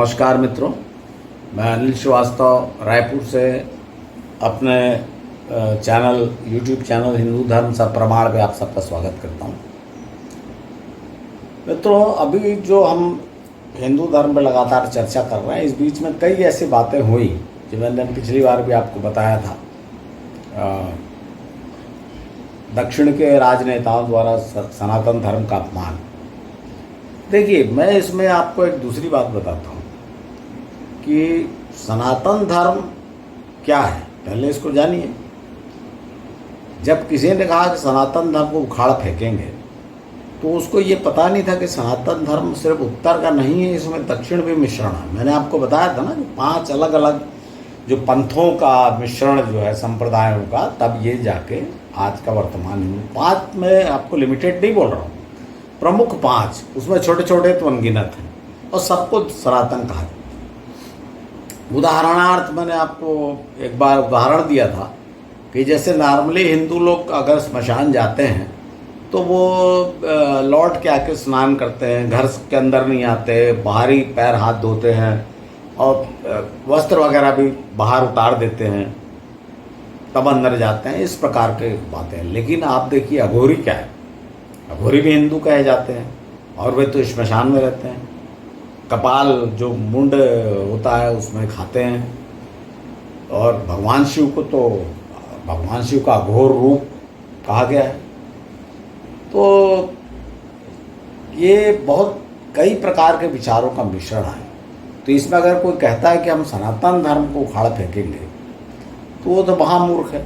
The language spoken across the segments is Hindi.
नमस्कार मित्रों, मैं अनिल श्रीवास्तव रायपुर से अपने यूट्यूब चैनल हिंदू धर्म सब प्रमाण पे आप सबका स्वागत करता हूँ। मित्रों, अभी जो हम हिंदू धर्म पे लगातार चर्चा कर रहे हैं, इस बीच में कई ऐसी बातें हुई जो मैंने पिछली बार भी आपको बताया था। दक्षिण के राजनेताओं द्वारा सनातन धर्म का अपमान। देखिए, मैं इसमें आपको एक दूसरी बात बताता हूँ कि सनातन धर्म क्या है, पहले इसको जानिए। जब किसी ने कहा कि सनातन धर्म को उखाड़ फेंकेंगे, तो उसको ये पता नहीं था कि सनातन धर्म सिर्फ उत्तर का नहीं है, इसमें दक्षिण भी मिश्रण है। मैंने आपको बताया था ना कि 5 अलग अलग जो पंथों का मिश्रण जो है, संप्रदायों का, तब ये जाके आज का वर्तमान हिंदू 5 में आपको लिमिटेड नहीं बोल रहा हूँ, प्रमुख 5, उसमें छोटे छोटे तो अनगिनत हैं और सबको सनातन कहा जाता है। उदाहरणार्थ मैंने आपको एक बार उदाहरण दिया था कि जैसे नॉर्मली हिंदू लोग अगर स्मशान जाते हैं तो वो लौट के आके स्नान करते हैं, घर के अंदर नहीं आते, बाहर ही पैर हाथ धोते हैं और वस्त्र वगैरह भी बाहर उतार देते हैं, तब अंदर जाते हैं। इस प्रकार के बातें हैं। लेकिन आप देखिए, अघोरी क्या है? अघोरी भी हिंदू कहे जाते हैं और वे तो श्मशान में रहते हैं। कपाल जो मुंड होता है उसमें खाते हैं, और भगवान शिव को तो भगवान शिव का अघोर रूप कहा गया है। तो ये बहुत कई प्रकार के विचारों का मिश्रण है। तो इसमें अगर कोई कहता है कि हम सनातन धर्म को उखाड़ फेंकेंगे, तो वो तो महामूर्ख है,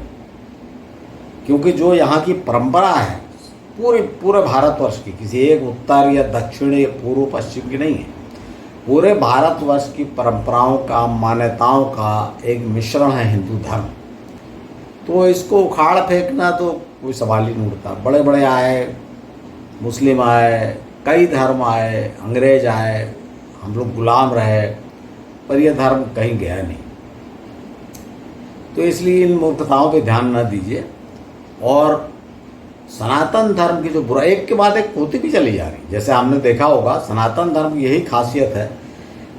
क्योंकि जो यहाँ की परंपरा है पूरे भारतवर्ष की, किसी एक उत्तर या दक्षिण या पूर्व पश्चिम की नहीं है, पूरे भारतवर्ष की परंपराओं का, मान्यताओं का एक मिश्रण है हिंदू धर्म। तो इसको उखाड़ फेंकना तो कोई सवाल ही नहीं उठता। बड़े बड़े आए, मुस्लिम आए, कई धर्म आए, अंग्रेज आए, हम लोग गुलाम रहे, पर यह धर्म कहीं गया नहीं। तो इसलिए इन मूर्खताओं पे ध्यान न दीजिए। और सनातन धर्म की जो बुराई एक के बाद एक होती भी चली जा रही, जैसे हमने देखा होगा, सनातन धर्म की यही खासियत है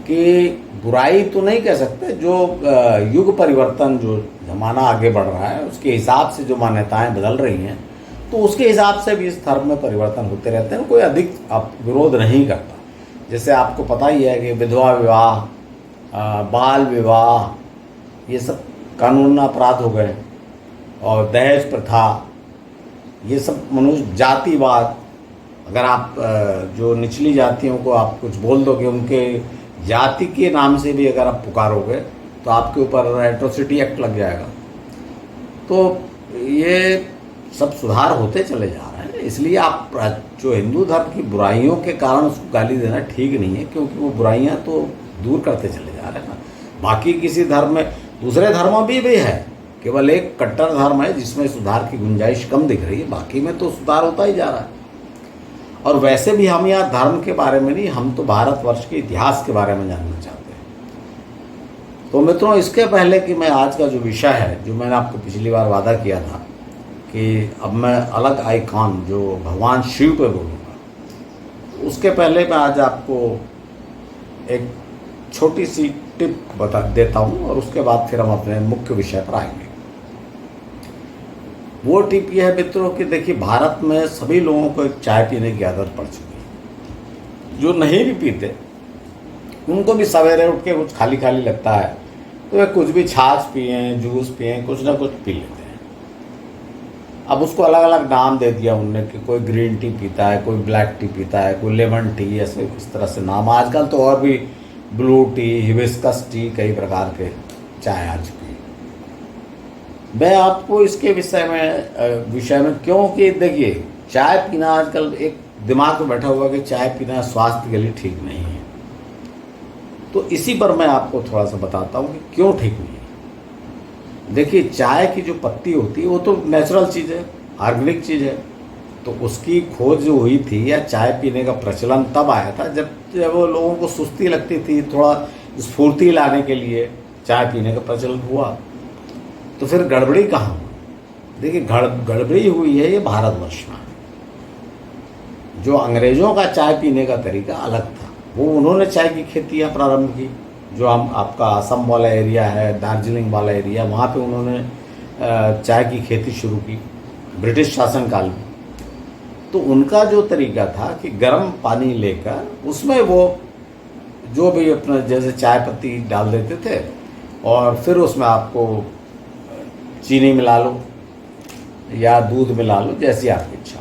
कि बुराई तो नहीं कह सकते, जो युग परिवर्तन, जो ज़माना आगे बढ़ रहा है उसके हिसाब से जो मान्यताएं बदल रही हैं, तो उसके हिसाब से भी इस धर्म में परिवर्तन होते रहते हैं। कोई अधिक विरोध नहीं करता। जैसे आपको पता ही है कि विधवा विवाह, बाल विवाह, ये सब कानून अपराध हो गए, और दहेज प्रथा, ये सब मनुष्य जातिवाद। अगर आप जो निचली जातियों को आप कुछ बोल दोगे, उनके जाति के नाम से भी अगर आप पुकारोगे, तो आपके ऊपर एट्रोसिटी एक्ट लग जाएगा। तो ये सब सुधार होते चले जा रहे हैं। इसलिए आप जो हिंदू धर्म की बुराइयों के कारण उसको गाली देना ठीक नहीं है, क्योंकि वो बुराइयां तो दूर करते चले जा रहे हैं ना। बाकी किसी धर्म में, दूसरे धर्मों भी है, केवल एक कट्टर धर्म है जिसमें सुधार की गुंजाइश कम दिख रही है, बाकी में तो सुधार होता ही जा रहा है। और वैसे भी हम यहाँ धर्म के बारे में नहीं, हम तो भारतवर्ष के इतिहास के बारे में जानना चाहते हैं। तो मित्रों, इसके पहले कि मैं आज का जो विषय है, जो मैंने आपको पिछली बार वादा किया था कि अब मैं अलग आइकॉन जो भगवान शिव पे बोलूँगा, उसके पहले मैं आज आपको एक छोटी सी टिप बता देता हूँ, और उसके बाद फिर हम अपने मुख्य विषय पर आएंगे। वो टिप ये है मित्रों कि देखिए, भारत में सभी लोगों को एक चाय पीने की आदत पड़ चुकी है। जो नहीं भी पीते, उनको भी सवेरे उठ के कुछ खाली खाली लगता है, तो वे कुछ भी छाछ पिए, जूस पिए, कुछ ना कुछ पी लेते हैं। अब उसको अलग अलग नाम दे दिया उनने कि कोई ग्रीन टी पीता है, कोई ब्लैक टी पीता है, कोई लेमन टी, ऐसे इस तरह से नाम। आजकल तो और भी ब्लू टी, हिबिस्कस टी, कई प्रकार के चाय आ चुकी है। मैं आपको इसके विषय में क्योंकि देखिए, चाय पीना आजकल एक दिमाग में बैठा हुआ कि चाय पीना स्वास्थ्य के लिए ठीक नहीं है। तो इसी पर मैं आपको थोड़ा सा बताता हूँ कि क्यों ठीक नहीं है। देखिए, चाय की जो पत्ती होती है वो तो नेचुरल चीज़ है, ऑर्गेनिक चीज़ है। तो उसकी खोज जो हुई थी, या चाय पीने का प्रचलन तब आया था जब वो लोगों को सुस्ती लगती थी, थोड़ा स्फूर्ति लाने के लिए चाय पीने का प्रचलन हुआ। तो फिर गड़बड़ी कहाँ हुई? देखिए, गड़बड़ी हुई है ये भारतवर्ष में। जो अंग्रेज़ों का चाय पीने का तरीका अलग था, वो उन्होंने चाय की खेती यहाँ प्रारंभ की। जो हम आपका असम वाला एरिया है, दार्जिलिंग वाला एरिया, वहाँ पे उन्होंने चाय की खेती शुरू की ब्रिटिश शासनकाल में। तो उनका जो तरीका था कि गर्म पानी लेकर उसमें वो जो भी अपना जैसे चाय पत्ती डाल देते थे और फिर उसमें आपको चीनी मिला लो या दूध मिला लो, जैसी आपकी इच्छा,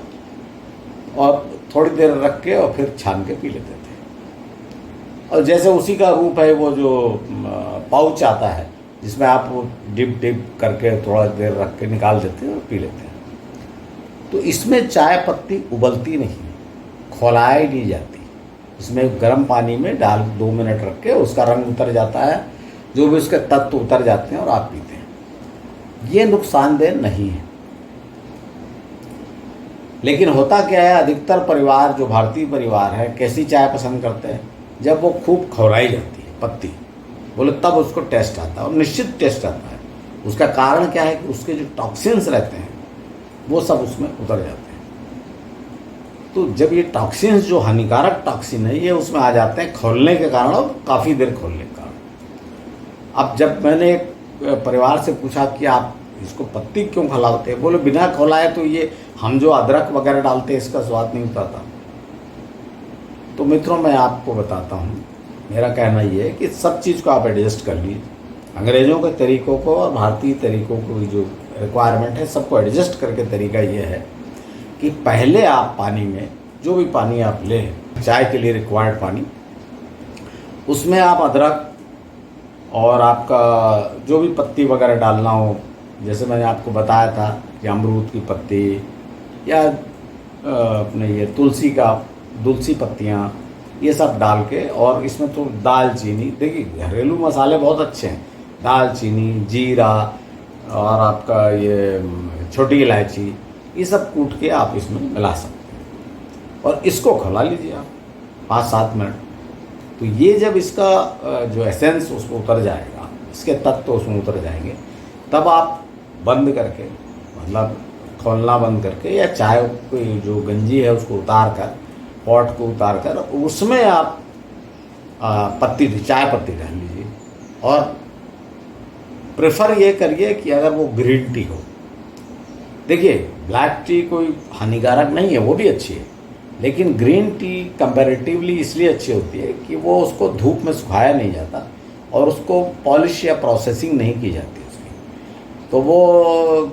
और थोड़ी देर रख के और फिर छान के पी लेते थे। और जैसे उसी का रूप है वो जो पाउच आता है जिसमें आप डिप डिप करके थोड़ा देर रख के निकाल देते हैं और पी लेते हैं। तो इसमें चाय पत्ती उबलती नहीं, खौलाई नहीं जाती। इसमें गर्म पानी में डाल 2 मिनट रख के उसका रंग उतर जाता है, जो भी उसके तत्व उतर जाते हैं और आप पीते हैं। ये नुकसानदेह नहीं है। लेकिन होता क्या है, अधिकतर परिवार जो भारतीय परिवार है कैसी चाय पसंद करते हैं, जब वो खूब खौलाई जाती है पत्ती, बोले तब उसको टेस्ट आता है, और निश्चित टेस्ट आता है। उसका कारण क्या है कि उसके जो टॉक्सिन्स रहते हैं वो सब उसमें उतर जाते हैं। तो जब ये टॉक्सिन्स जो हानिकारक टॉक्सिन है ये उसमें आ जाते हैं खौलने के कारण, और काफ़ी देर खोलने के कारण। अब जब मैंने एक परिवार से पूछा कि आप इसको पत्ती क्यों खौलाते हैं, बोले बिना खौलाए तो ये हम जो अदरक वगैरह डालते हैं इसका स्वाद नहीं उतरता। तो मित्रों, मैं आपको बताता हूँ, मेरा कहना ये है कि सब चीज़ को आप एडजस्ट कर लीजिए। अंग्रेज़ों के तरीक़ों को और भारतीय तरीक़ों को जो रिक्वायरमेंट है सबको एडजस्ट करके तरीका ये है कि पहले आप पानी में जो भी पानी आप लें, चाय के लिए रिक्वायर्ड पानी, उसमें आप अदरक और आपका जो भी पत्ती वगैरह डालना हो, जैसे मैंने आपको बताया था कि अमरूद की पत्ती या अपने ये तुलसी पत्तियाँ, ये सब डाल के, और इसमें तो दालचीनी, देखिए घरेलू मसाले बहुत अच्छे हैं, दालचीनी, जीरा और आपका ये छोटी इलायची, ये सब कूट के आप इसमें मिला सकते हैं और इसको खौला लीजिए आप 5-7 मिनट। तो ये जब इसका जो एसेंस उसमें उतर जाएगा, इसके तत्व उसमें उतर जाएंगे, तब आप बंद करके, मतलब खोलना बंद करके, या चाय की जो गंजी है उसको उतार कर, पॉट को उतार कर उसमें आप चाय पत्ती डाल लीजिए। और प्रेफर ये करिए कि अगर वो ग्रीन टी हो, देखिए ब्लैक टी कोई हानिकारक नहीं है, वो भी अच्छी है, लेकिन ग्रीन टी कंपैरेटिवली इसलिए अच्छी होती है कि वो उसको धूप में सुखाया नहीं जाता और उसको पॉलिश या प्रोसेसिंग नहीं की जाती उसकी, तो वो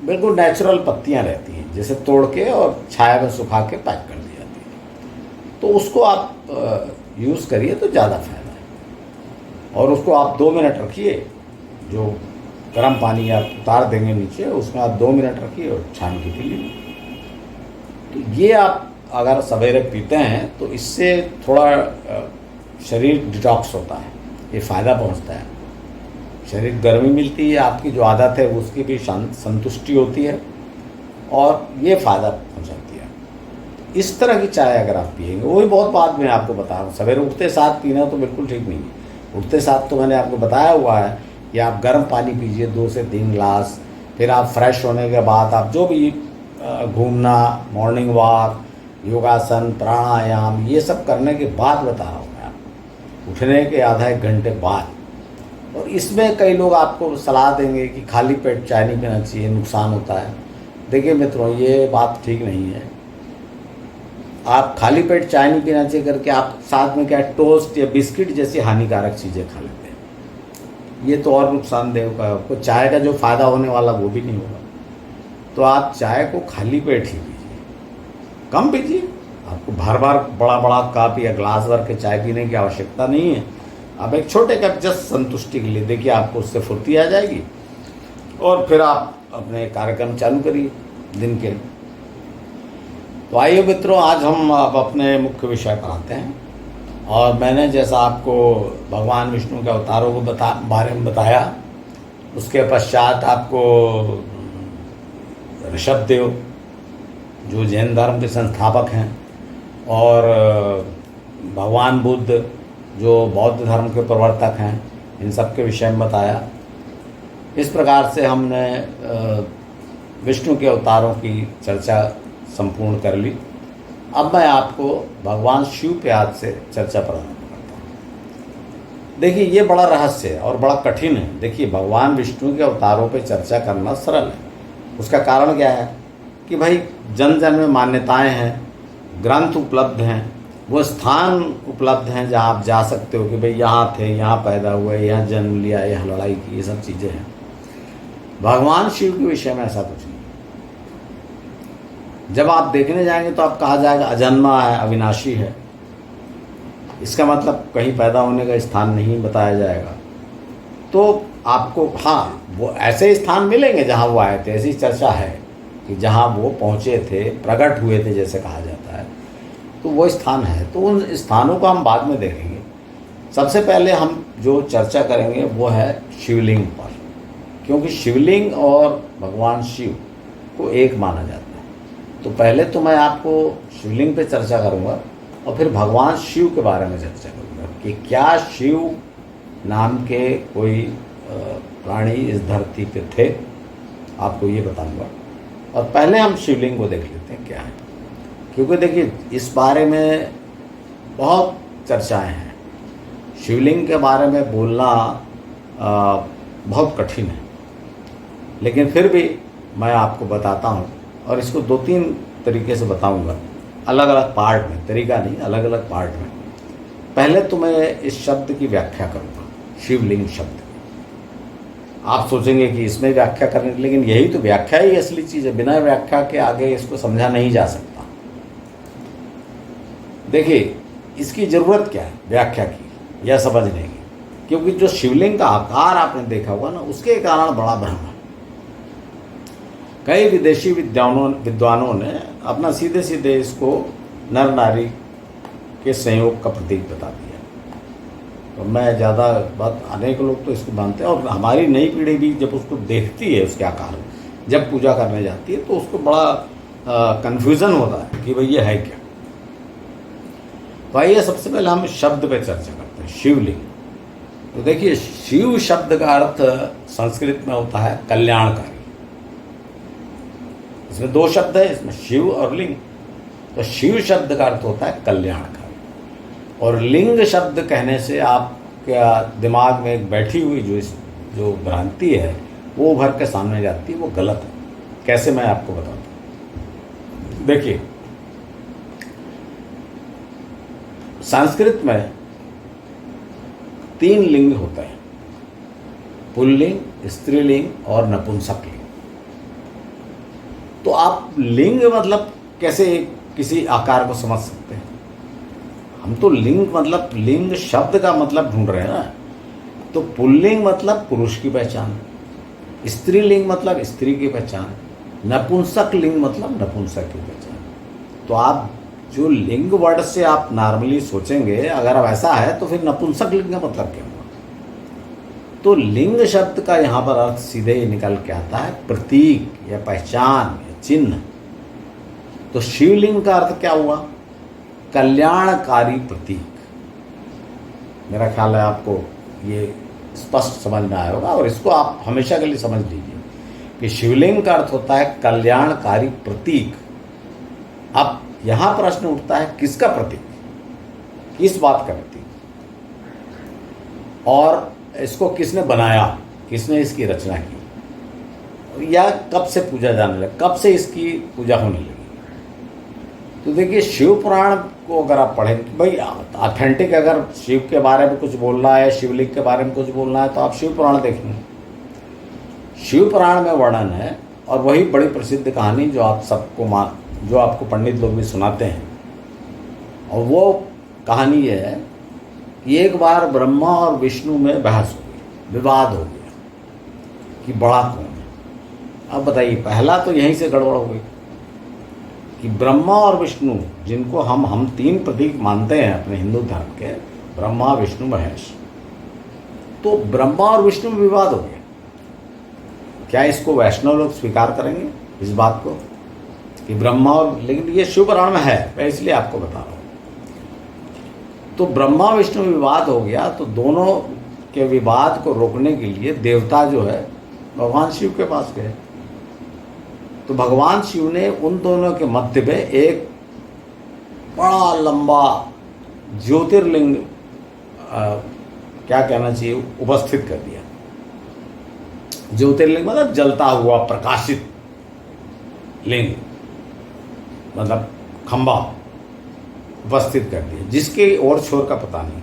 बिल्कुल नेचुरल पत्तियां रहती हैं, जैसे तोड़ के और छाया में सुखा के पैक कर दी जाती है। तो उसको आप यूज़ करिए तो ज़्यादा फायदा है। और उसको आप 2 मिनट रखिए, जो गर्म पानी आप उतार देंगे नीचे, उसमें आप 2 मिनट रखिए और छान के पी लीजिए। तो ये आप अगर सवेरे पीते हैं तो इससे थोड़ा शरीर डिटॉक्स होता है, ये फ़ायदा पहुंचता है, शरीर गर्मी मिलती है, आपकी जो आदत है उसकी भी संतुष्टि होती है और ये फ़ायदा पहुंचाती है। इस तरह की चाय अगर आप पिएंगे, वो भी बहुत बाद में आपको बता रहा हूँ, सवेरे उठते साथ पीना तो बिल्कुल ठीक नहीं है। उठते साथ तो मैंने आपको बताया हुआ है कि आप गर्म पानी पीजिए 2 से 3 गिलास, फिर आप फ्रेश होने के बाद आप जो भी घूमना, मॉर्निंग वॉक, योगासन, प्राणायाम, ये सब करने के बाद बता रहा हूँ मैं आपको, उठने के आधा 1 घंटे बाद। और इसमें कई लोग आपको सलाह देंगे कि खाली पेट चाय नहीं पीना चाहिए, नुकसान होता है। देखिए मित्रों, ये बात ठीक नहीं है। आप खाली पेट चाय नहीं पीना चाहिए करके आप साथ में क्या टोस्ट या बिस्किट जैसी हानिकारक चीज़ें खा लेते हैं, ये तो और नुकसानदेह होगा आपको। चाय का जो फ़ायदा होने वाला वो भी नहीं होगा। तो आप चाय को खाली पेट ही पीजिए, कम पीजिए। आपको बार बार बड़ा बड़ा कप या ग्लास भर के चाय पीने की आवश्यकता नहीं है। आप एक छोटे कप जस्ट संतुष्टि के लिए, देखिए आपको उससे फुर्ती आ जाएगी और फिर आप अपने कार्यक्रम चालू करिए दिन के। तो आइए मित्रों, आज हम अब अपने मुख्य विषय पर आते हैं। और मैंने जैसा आपको भगवान विष्णु के अवतारों को बारे में बताया, उसके पश्चात आपको ऋषभदेव जो जैन धर्म के संस्थापक हैं, और भगवान बुद्ध जो बौद्ध धर्म के प्रवर्तक हैं, इन सब के विषय में बताया। इस प्रकार से हमने विष्णु के अवतारों की चर्चा संपूर्ण कर ली। अब मैं आपको भगवान शिव के हाथ से चर्चा प्रारंभ करता हूँ। देखिए, ये बड़ा रहस्य है और बड़ा कठिन है। देखिए, भगवान विष्णु के अवतारों पे चर्चा करना सरल है। उसका कारण क्या है कि भाई जन जन में मान्यताएं हैं, ग्रंथ उपलब्ध हैं, वो स्थान उपलब्ध हैं जहाँ आप जा सकते हो कि भाई यहाँ थे, यहाँ पैदा हुए, यहाँ जन्म लिया, यहाँ लड़ाई की, ये सब चीज़ें हैं। भगवान शिव के विषय में ऐसा कुछ नहीं। जब आप देखने जाएंगे तो आप कहा जाएगा अजन्मा है, अविनाशी है। इसका मतलब कहीं पैदा होने का स्थान नहीं बताया जाएगा। तो आपको हाँ वो ऐसे स्थान मिलेंगे जहाँ वो आए थे, ऐसी चर्चा है कि जहाँ वो पहुँचे थे, प्रकट हुए थे जैसे कहा जाता है, तो वो स्थान है। तो उन स्थानों को हम बाद में देखेंगे। सबसे पहले हम जो चर्चा करेंगे वो है शिवलिंग पर, क्योंकि शिवलिंग और भगवान शिव को एक माना जाता है। तो पहले तो मैं आपको शिवलिंग पे चर्चा करूँगा और फिर भगवान शिव के बारे में चर्चा करूँगा कि क्या शिव नाम के कोई प्राणी इस धरती पे थे, आपको ये बताऊँगा। और पहले हम शिवलिंग को देख लेते हैं क्या है, क्योंकि देखिए इस बारे में बहुत चर्चाएं हैं। शिवलिंग के बारे में बोलना बहुत कठिन है, लेकिन फिर भी मैं आपको बताता हूँ और इसको 2-3 तरीके से बताऊँगा, अलग अलग पार्ट में, तरीका नहीं, अलग अलग पार्ट में। पहले तो मैं इस शब्द की व्याख्या करूँगा, शिवलिंग शब्द। आप सोचेंगे कि इसमें व्याख्या करने, लेकिन यही तो व्याख्या ही असली चीज़ है। बिना व्याख्या के आगे इसको समझा नहीं जा सकता। देखिए, इसकी ज़रूरत क्या है व्याख्या की या समझने की, क्योंकि जो शिवलिंग का आकार आपने देखा हुआ ना, उसके कारण बड़ा भ्रम है। कई विदेशी विद्वानों ने अपना सीधे सीधे इसको नर नारी के संयोग का प्रतीक बता दिया। तो मैं ज़्यादा बात, अनेक लोग तो इसको मानते हैं और हमारी नई पीढ़ी भी जब उसको देखती है, उसके आकार जब पूजा करने जाती है, तो उसको बड़ा कन्फ्यूज़न होता है कि भाई ये है क्या। तो आइए सबसे पहले हम शब्द पे चर्चा करते हैं, शिवलिंग। तो देखिए, शिव शब्द का अर्थ संस्कृत में होता है कल्याणकारी। इसमें 2 शब्द है, इसमें शिव और लिंग। तो शिव शब्द का अर्थ होता है कल्याणकारी, और लिंग शब्द कहने से आपके दिमाग में एक बैठी हुई जो भ्रांति है वो उभर के सामने जाती है, वो गलत है। कैसे, मैं आपको बताता हूँ। देखिए, संस्कृत में 3 लिंग होते हैं, पुल्लिंग, स्त्रीलिंग और नपुंसकलिंग। तो आप लिंग मतलब कैसे किसी आकार को समझ सकते हैं? हम तो लिंग मतलब लिंग शब्द का मतलब ढूंढ रहे हैं ना। तो पुल्लिंग मतलब पुरुष की पहचान, स्त्रीलिंग मतलब स्त्री की पहचान, नपुंसक लिंग मतलब नपुंसक की पहचान। तो आप जो लिंग वर्ड से आप नॉर्मली सोचेंगे, अगर अब ऐसा है तो फिर नपुंसक लिंग का मतलब क्या हुआ? तो लिंग शब्द का यहाँ पर अर्थ सीधे ही निकल के आता है प्रतीक या पहचान या चिन्ह। तो शिवलिंग का अर्थ क्या हुआ? कल्याणकारी प्रतीक। मेरा ख्याल है आपको ये स्पष्ट समझ में आया होगा, और इसको आप हमेशा के लिए समझ लीजिए कि शिवलिंग का अर्थ होता है कल्याणकारी प्रतीक। अब यहाँ प्रश्न उठता है, किसका प्रतीक, किस बात का प्रतीक, और इसको किसने बनाया, किसने इसकी रचना की, या कब से पूजा जाने लगी, कब से इसकी पूजा होने लगी। तो देखिए, शिव पुराण को अगर आप पढ़ें, भाई ऑथेंटिक अगर शिव के बारे में कुछ बोलना है, शिवलिंग के बारे में कुछ बोलना है, तो आप शिव पुराण देखेंगे। शिव पुराण में वर्णन है, और वही बड़ी प्रसिद्ध कहानी जो आप सबको जो आपको पंडित लोग भी सुनाते हैं। और वो कहानी ये है कि एक बार ब्रह्मा और विष्णु में बहस हो गई, विवाद हो गया कि बड़ा कौन है। अब बताइए, पहला तो यहीं से गड़बड़ हो गई कि ब्रह्मा और विष्णु, जिनको हम 3 प्रतीक मानते हैं अपने हिंदू धर्म के, ब्रह्मा विष्णु महेश, तो ब्रह्मा और विष्णु में विवाद हो गया। क्या इसको वैष्णव लोग स्वीकार करेंगे इस बात को कि ब्रह्मा और, लेकिन ये शिव पुराण में है, मैं इसलिए आपको बता रहा हूँ। तो ब्रह्मा विष्णु विवाद हो गया, तो दोनों के विवाद को रोकने के लिए देवता जो है भगवान शिव के पास गए। तो भगवान शिव ने उन दोनों के मध्य में एक बड़ा लंबा ज्योतिर्लिंग क्या कहना चाहिए उपस्थित कर दिया। ज्योतिर्लिंग मतलब जलता हुआ प्रकाशित लिंग, मतलब खंबा उपस्थित कर दिया, जिसके ओर छोर का पता नहीं,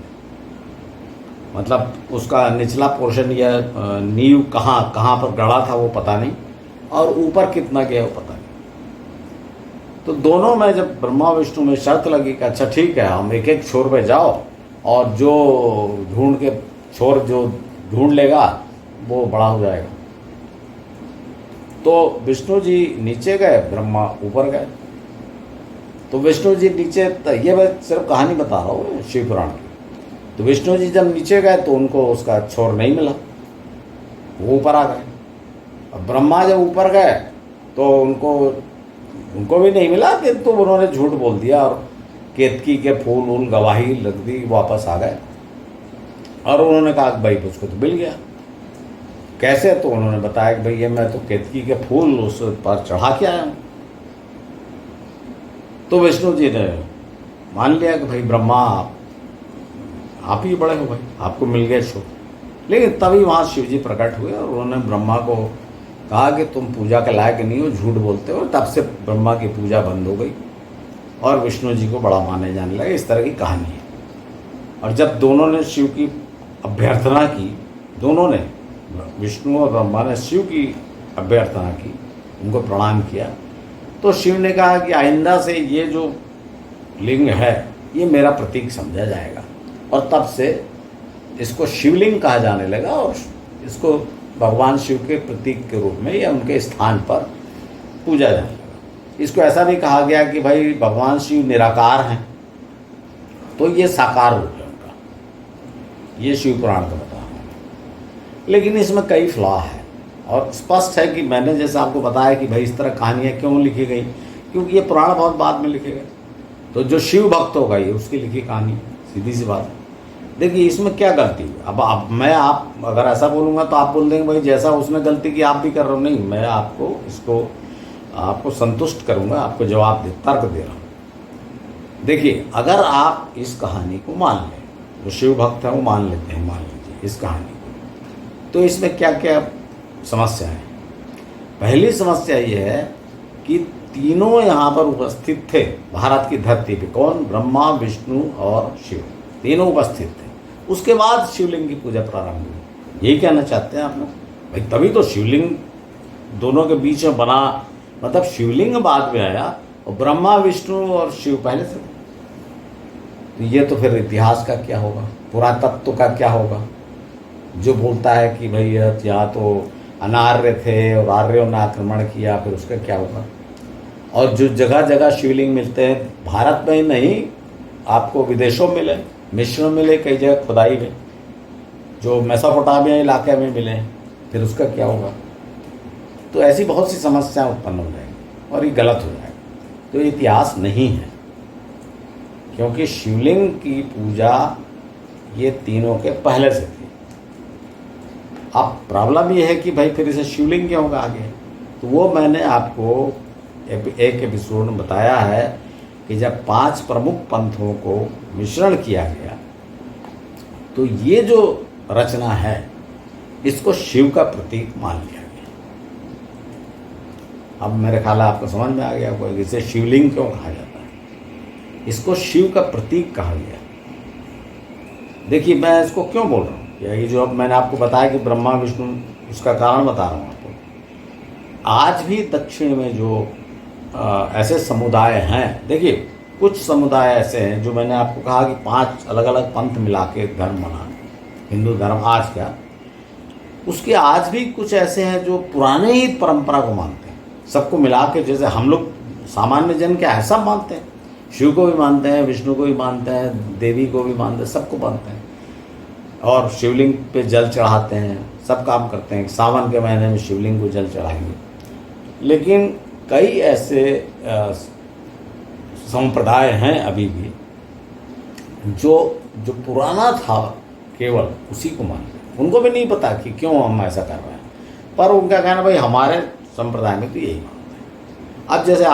मतलब उसका निचला पोर्शन या नींव कहाँ पर गड़ा था वो पता नहीं, और ऊपर कितना गया वो पता नहीं। तो दोनों में जब ब्रह्मा विष्णु में शर्त लगी कि अच्छा ठीक है, हम एक एक छोर पे जाओ और जो ढूंढ के छोर जो ढूंढ लेगा वो बड़ा हो जाएगा। तो विष्णु जी नीचे गए, ब्रह्मा ऊपर गए। तो विष्णु जी नीचे, ये मैं सिर्फ कहानी बता रहा हूँ शिव पुराण की। तो विष्णु जी जब नीचे गए तो उनको उसका छोर नहीं मिला, वो ऊपर आ गए। अब ब्रह्मा जब ऊपर गए तो उनको भी नहीं मिला, किंतु उन्होंने झूठ बोल दिया और केतकी के फूल गवाही लग दी, वापस आ गए। और उन्होंने कहा कि भाई मुझको तो मिल गया। कैसे? तो उन्होंने बताया कि भाई ये मैं तो केतकी के फूल उस पर चढ़ा के आया हूँ। तो विष्णु जी ने मान लिया कि भाई ब्रह्मा आप ही बड़े हो भाई, आपको मिल गया छोर। लेकिन तभी वहाँ शिव जी प्रकट हुए और उन्होंने ब्रह्मा को कहा कि तुम पूजा के लायक नहीं हो, झूठ बोलते हो। तब से ब्रह्मा की पूजा बंद हो गई और विष्णु जी को बड़ा माने जाने लगे। इस तरह की कहानी है। और जब दोनों ने शिव की अभ्यर्थना की, दोनों ने, विष्णु और ब्रह्मा ने शिव की अभ्यर्थना की, उनको प्रणाम किया, तो शिव ने कहा कि आइंदा से ये जो लिंग है ये मेरा प्रतीक समझा जाएगा। और तब से इसको शिवलिंग कहा जाने लगा और इसको भगवान शिव के प्रतीक के रूप में या उनके स्थान पर पूजा जाने लगा। इसको ऐसा भी कहा गया कि भाई भगवान शिव निराकार हैं, तो ये साकार रूप है उनका। ये शिव पुराण का बता रहा हूँ। लेकिन इसमें कई फ्लॉ है और स्पष्ट है कि मैंने जैसे आपको बताया कि भाई इस तरह कहानियाँ क्यों लिखी गई, क्योंकि ये पुराण बहुत बाद में लिखे गए। तो जो शिव भक्त होगा ये उसकी लिखी कहानी, सीधी सी बात है। देखिए इसमें क्या गलती है। अब आप अगर ऐसा बोलूँगा तो आप बोल देंगे भाई जैसा उसने गलती की आप भी कर रहे हो। नहीं, मैं आपको संतुष्ट करूँगा, आपको जवाब तर्क दे रहा हूँ। देखिए अगर आप इस कहानी को मान लें, जो शिव भक्त हैं वो मान लेते हैं, मान लीजिए इस कहानी को, तो इसमें क्या क्या समस्या है। पहली समस्या ये है कि तीनों यहाँ पर उपस्थित थे भारत की धरती पे। कौन? ब्रह्मा, विष्णु और शिव, तीनों उपस्थित थे। उसके बाद शिवलिंग की पूजा प्रारंभ हुई। यही कहना चाहते हैं आप लोग? भाई तभी तो शिवलिंग दोनों के बीच में बना, मतलब शिवलिंग बाद में आया और ब्रह्मा, विष्णु और शिव पहले से थे। तो ये तो फिर इतिहास का क्या होगा, पुरातत्व का क्या होगा, जो बोलता है कि भाई यहाँ तो अनार्य थे और आर्यों ने आक्रमण किया, फिर उसका क्या होगा। और जो जगह जगह शिवलिंग मिलते हैं, भारत में ही नहीं, आपको विदेशों में मिले, मिस्र में मिले, कई जगह खुदाई में, जो मेसोपोटामिया इलाके में मिले, फिर उसका क्या होगा। तो ऐसी बहुत सी समस्याएं उत्पन्न हो जाएंगी और ये गलत हो जाएगा। तो इतिहास नहीं है, क्योंकि शिवलिंग की पूजा ये तीनों के पहले से थी। अब प्रॉब्लम ये है कि भाई फिर इसे शिवलिंग क्यों होगा आगे। तो वो मैंने आपको एक एपिसोड में बताया है कि जब 5 प्रमुख पंथों को मिश्रण किया गया तो ये जो रचना है इसको शिव का प्रतीक मान लिया गया। अब मेरे ख्याल आपको समझ में आ गया होगा कि इसे शिवलिंग क्यों कहा जाता है, इसको शिव का प्रतीक कहा गया। देखिए मैं इसको क्यों बोल रहा हूँ, ये जो अब मैंने आपको बताया कि ब्रह्मा विष्णु, उसका कारण बता रहा हूँ आपको। आज भी दक्षिण में जो ऐसे समुदाय हैं, देखिए कुछ समुदाय ऐसे हैं जो मैंने आपको कहा कि 5 अलग अलग पंथ मिला के धर्म बना, हिंदू धर्म आज का, उसके आज भी कुछ ऐसे हैं जो पुराने ही परंपरा को मानते हैं, सबको मिला के। जैसे हम लोग सामान्य जन क्या है, सब मानते हैं, शिव को भी मानते हैं, विष्णु को भी मानते हैं, देवी को भी मानते हैं, सबको मानते हैं और शिवलिंग पे जल चढ़ाते हैं, सब काम करते हैं। सावन के महीने में शिवलिंग को जल चढ़ाएंगे। लेकिन कई ऐसे संप्रदाय हैं अभी भी जो पुराना था केवल उसी को मानते हैं। उनको भी नहीं पता कि क्यों हम ऐसा कर रहे हैं, पर उनका कहना भाई हमारे संप्रदाय में तो यही मानते हैं। अब जैसे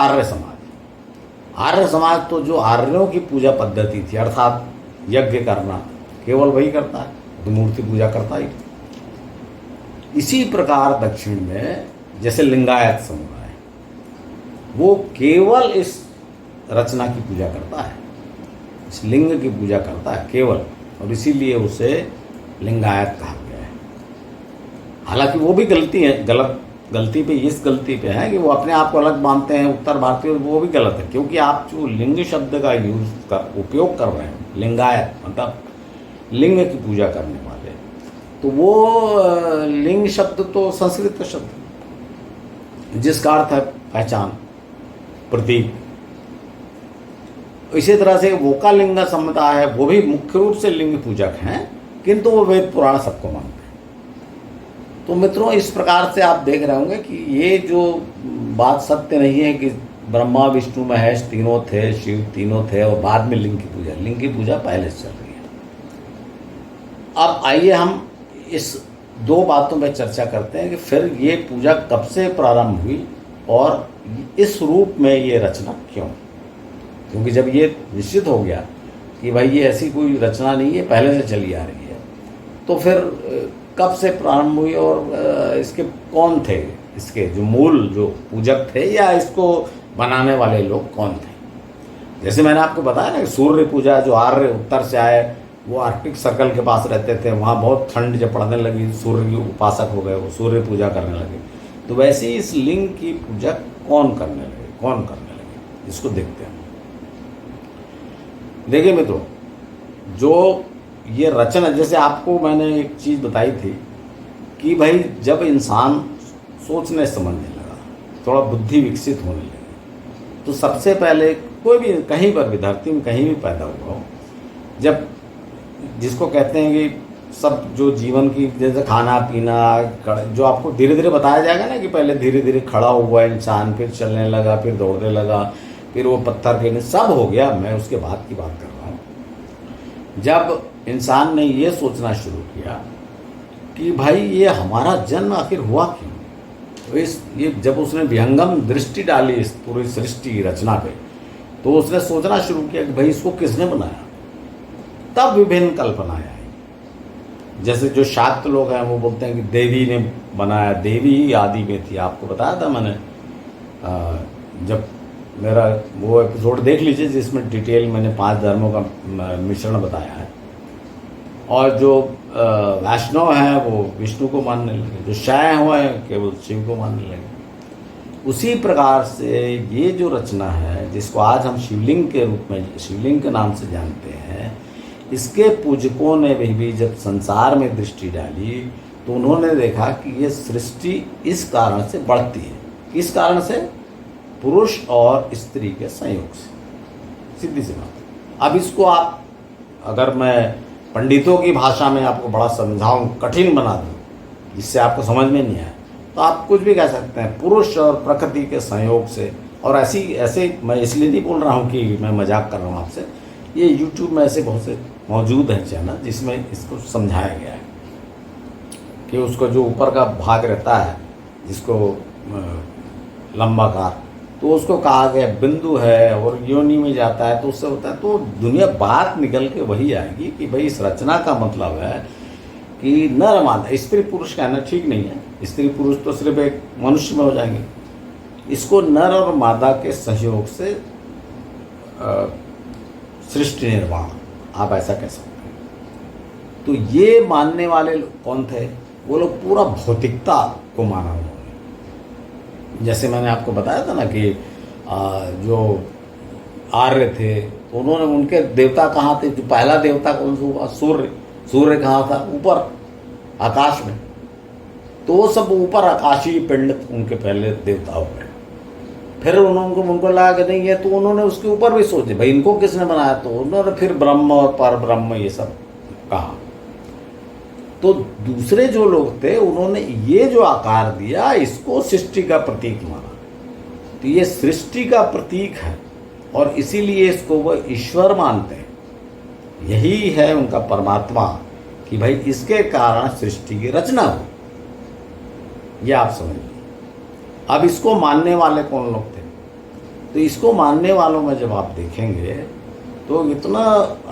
आर्य समाज तो जो आर्यों की पूजा पद्धति थी, अर्थात यज्ञ करना, केवल वही करता है, तो मूर्ति पूजा करता ही। इसी प्रकार दक्षिण में जैसे लिंगायत समुदाय, वो केवल इस रचना की पूजा करता है, इस लिंग की पूजा करता है केवल, और इसीलिए उसे लिंगायत कहा गया है। हालांकि वो भी गलती है, गलती पे इस गलती पे है कि वो अपने आप को अलग मानते हैं उत्तर भारतीय, वो भी गलत है, क्योंकि आप जो लिंग शब्द का उपयोग कर रहे हैं, लिंगायत मतलब लिंग की पूजा करने वाले, तो वो लिंग शब्द तो संस्कृत शब्द जिसका अर्थ है पहचान, प्रतीक। इसी तरह से वोकालिंग समुदाय है, वो भी मुख्य रूप से लिंग पूजक हैं, किंतु वो वेद पुराण सबको मानते हैं। तो मित्रों, इस प्रकार से आप देख रहे होंगे कि ये जो बात सत्य नहीं है कि ब्रह्मा विष्णु महेश तीनों थे, शिव तीनों थे और बाद में लिंग की पूजा पहले से चल रही है। अब आइए हम इस दो बातों पर चर्चा करते हैं कि फिर ये पूजा कब से प्रारंभ हुई और इस रूप में ये रचना क्यों। क्योंकि जब ये निश्चित हो गया कि भाई ये ऐसी कोई रचना नहीं है, पहले से चली आ रही है, तो फिर कब से प्रारंभ हुई और इसके कौन थे, इसके जो मूल जो पूजक थे या इसको बनाने वाले लोग कौन थे। जैसे मैंने आपको बताया ना, सूर्य पूजा, जो आर्य उत्तर से आए वो आर्कटिक सर्कल के पास रहते थे, वहाँ बहुत ठंड जब पड़ने लगी, सूर्य के उपासक हो गए, वो सूर्य पूजा करने लगे। तो वैसे ही इस लिंग की पूजा कौन करने लगे, इसको देखते हैं। देखिए मित्रों, जो ये रचना, जैसे आपको मैंने एक चीज़ बताई थी कि भाई जब इंसान सोचने समझने लगा, थोड़ा बुद्धि विकसित होने लगी, तो सबसे पहले कोई भी कहीं पर भी धरती में कहीं भी पैदा हुआ हो, जब जिसको कहते हैं कि सब जो जीवन की, जैसे खाना पीना, जो आपको धीरे धीरे बताया जाएगा ना कि पहले धीरे धीरे खड़ा हुआ इंसान, फिर चलने लगा, फिर दौड़ने लगा, फिर वो पत्थर के सब हो गया, मैं उसके बाद की बात कर रहा हूँ। जब इंसान ने ये सोचना शुरू किया कि भाई ये हमारा जन्म आखिर हुआ क्यों, तो ये जब उसने विहंगम दृष्टि डाली इस पूरी सृष्टि रचना पे, तो उसने सोचना शुरू किया कि भाई इसको किसने बनाया। तब विभिन्न कल्पनाएं आई। जैसे जो शाक्त लोग हैं वो बोलते हैं कि देवी ने बनाया, देवी ही आदि में थी। आपको बताया था मैंने, जब मेरा वो एपिसोड देख लीजिए जिसमें डिटेल मैंने 5 धर्मों का मिश्रण बताया है। और जो वैष्णव हैं वो विष्णु को मानने लगे, जो शैव हुए केवल शिव को मानने लगे। उसी प्रकार से ये जो रचना है, जिसको आज हम शिवलिंग के रूप में, शिवलिंग के नाम से जानते हैं, इसके पूजकों ने भी जब संसार में दृष्टि डाली तो उन्होंने देखा कि ये सृष्टि इस कारण से बढ़ती है। किस कारण से? पुरुष और स्त्री के संयोग से, सीधी सी बात। अब इसको आप, अगर मैं पंडितों की भाषा में आपको बड़ा समझाऊं, कठिन बना दूं, जिससे आपको समझ में नहीं आए, तो आप कुछ भी कह सकते हैं, पुरुष और प्रकृति के संयोग से। और ऐसे मैं इसलिए नहीं बोल रहा हूँ कि मैं मजाक कर रहा हूँ आपसे, ये YouTube में ऐसे बहुत से मौजूद हैं चैनल जिसमें इसको समझाया गया है कि उसको जो ऊपर का भाग रहता है, जिसको लंबाकार, तो उसको कहा गया बिंदु है, और योनि में जाता है तो उससे होता है। तो दुनिया बात निकल के वही आएगी कि भाई इस रचना का मतलब है कि नर मादा, स्त्री पुरुष कहना ठीक नहीं है, स्त्री पुरुष तो सिर्फ एक मनुष्य में हो जाएंगे। इसको नर और मादा के सहयोग से सृष्टि निर्माण, आप ऐसा कह सकते हैं। तो ये मानने वाले कौन थे? वो लोग पूरा भौतिकता को माना उन्होंने। जैसे मैंने आपको बताया था ना कि जो आर्य थे, तो उन्होंने, उनके देवता कहाँ थे? जो पहला देवता कौन सा हुआ? सूर्य। सूर्य कहाँ था? ऊपर आकाश में। तो वो सब ऊपर आकाशीय पिंड उनके पहले देवता हो गए। फिर उनको लगा कि नहीं है, तो उन्होंने उसके ऊपर भी सोचे भाई इनको किसने बनाया, तो उन्होंने फिर ब्रह्म और पर ब्रह्म ये सब कहा। तो दूसरे जो लोग थे उन्होंने ये जो आकार दिया, इसको सृष्टि का प्रतीक माना। तो ये सृष्टि का प्रतीक है और इसीलिए इसको वो ईश्वर मानते हैं। यही है उनका परमात्मा, कि भाई इसके कारण सृष्टि की रचना हो। ये आप समझिए। अब इसको मानने वाले कौन लोग थे? तो इसको मानने वालों में जब आप देखेंगे तो इतना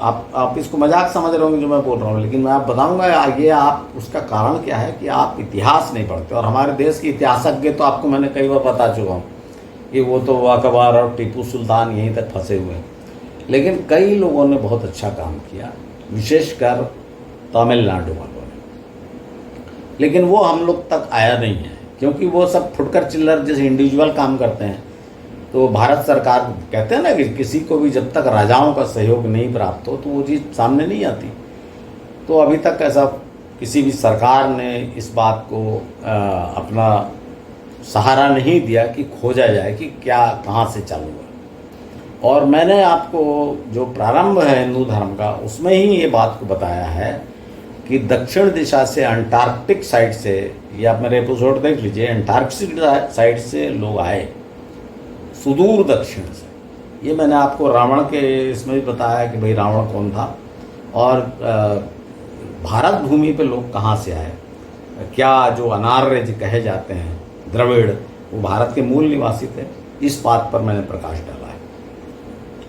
आप इसको मजाक समझ रहे होंगे जो मैं बोल रहा हूँ, लेकिन मैं आप बताऊंगा ये आप उसका कारण क्या है कि आप इतिहास नहीं पढ़ते। और हमारे देश के इतिहासज्ञ तो आपको मैंने कई बार बता चुका हूँ कि वो तो अकबर और टीपू सुल्तान यहीं तक फंसे हुए हैं, लेकिन कई लोगों ने बहुत अच्छा काम किया, विशेषकर तमिलनाडु वालों ने, लेकिन वो हम लोग तक आया नहीं है क्योंकि वो सब फुटकर चिल्लर जैसे इंडिविजुअल काम करते हैं। तो भारत सरकार कहते हैं ना कि किसी को भी जब तक राजाओं का सहयोग नहीं प्राप्त हो तो वो चीज़ सामने नहीं आती। तो अभी तक ऐसा किसी भी सरकार ने इस बात को अपना सहारा नहीं दिया कि खोजा जाए कि क्या कहाँ से चालू हुआ। और मैंने आपको जो प्रारंभ है हिंदू धर्म का उसमें ही ये बात को बताया है कि दक्षिण दिशा से अंटार्कटिक साइड से, ये आप मेरे एपिसोड देख लीजिए, अंटार्कटिक साइड से लोग आए सुदूर दक्षिण से। ये मैंने आपको रावण के इसमें भी बताया कि भाई रावण कौन था और भारत भूमि पे लोग कहाँ से आए, क्या जो अनार्य कहे जाते हैं द्रविड़ वो भारत के मूल निवासी थे। इस बात पर मैंने प्रकाश डाला है।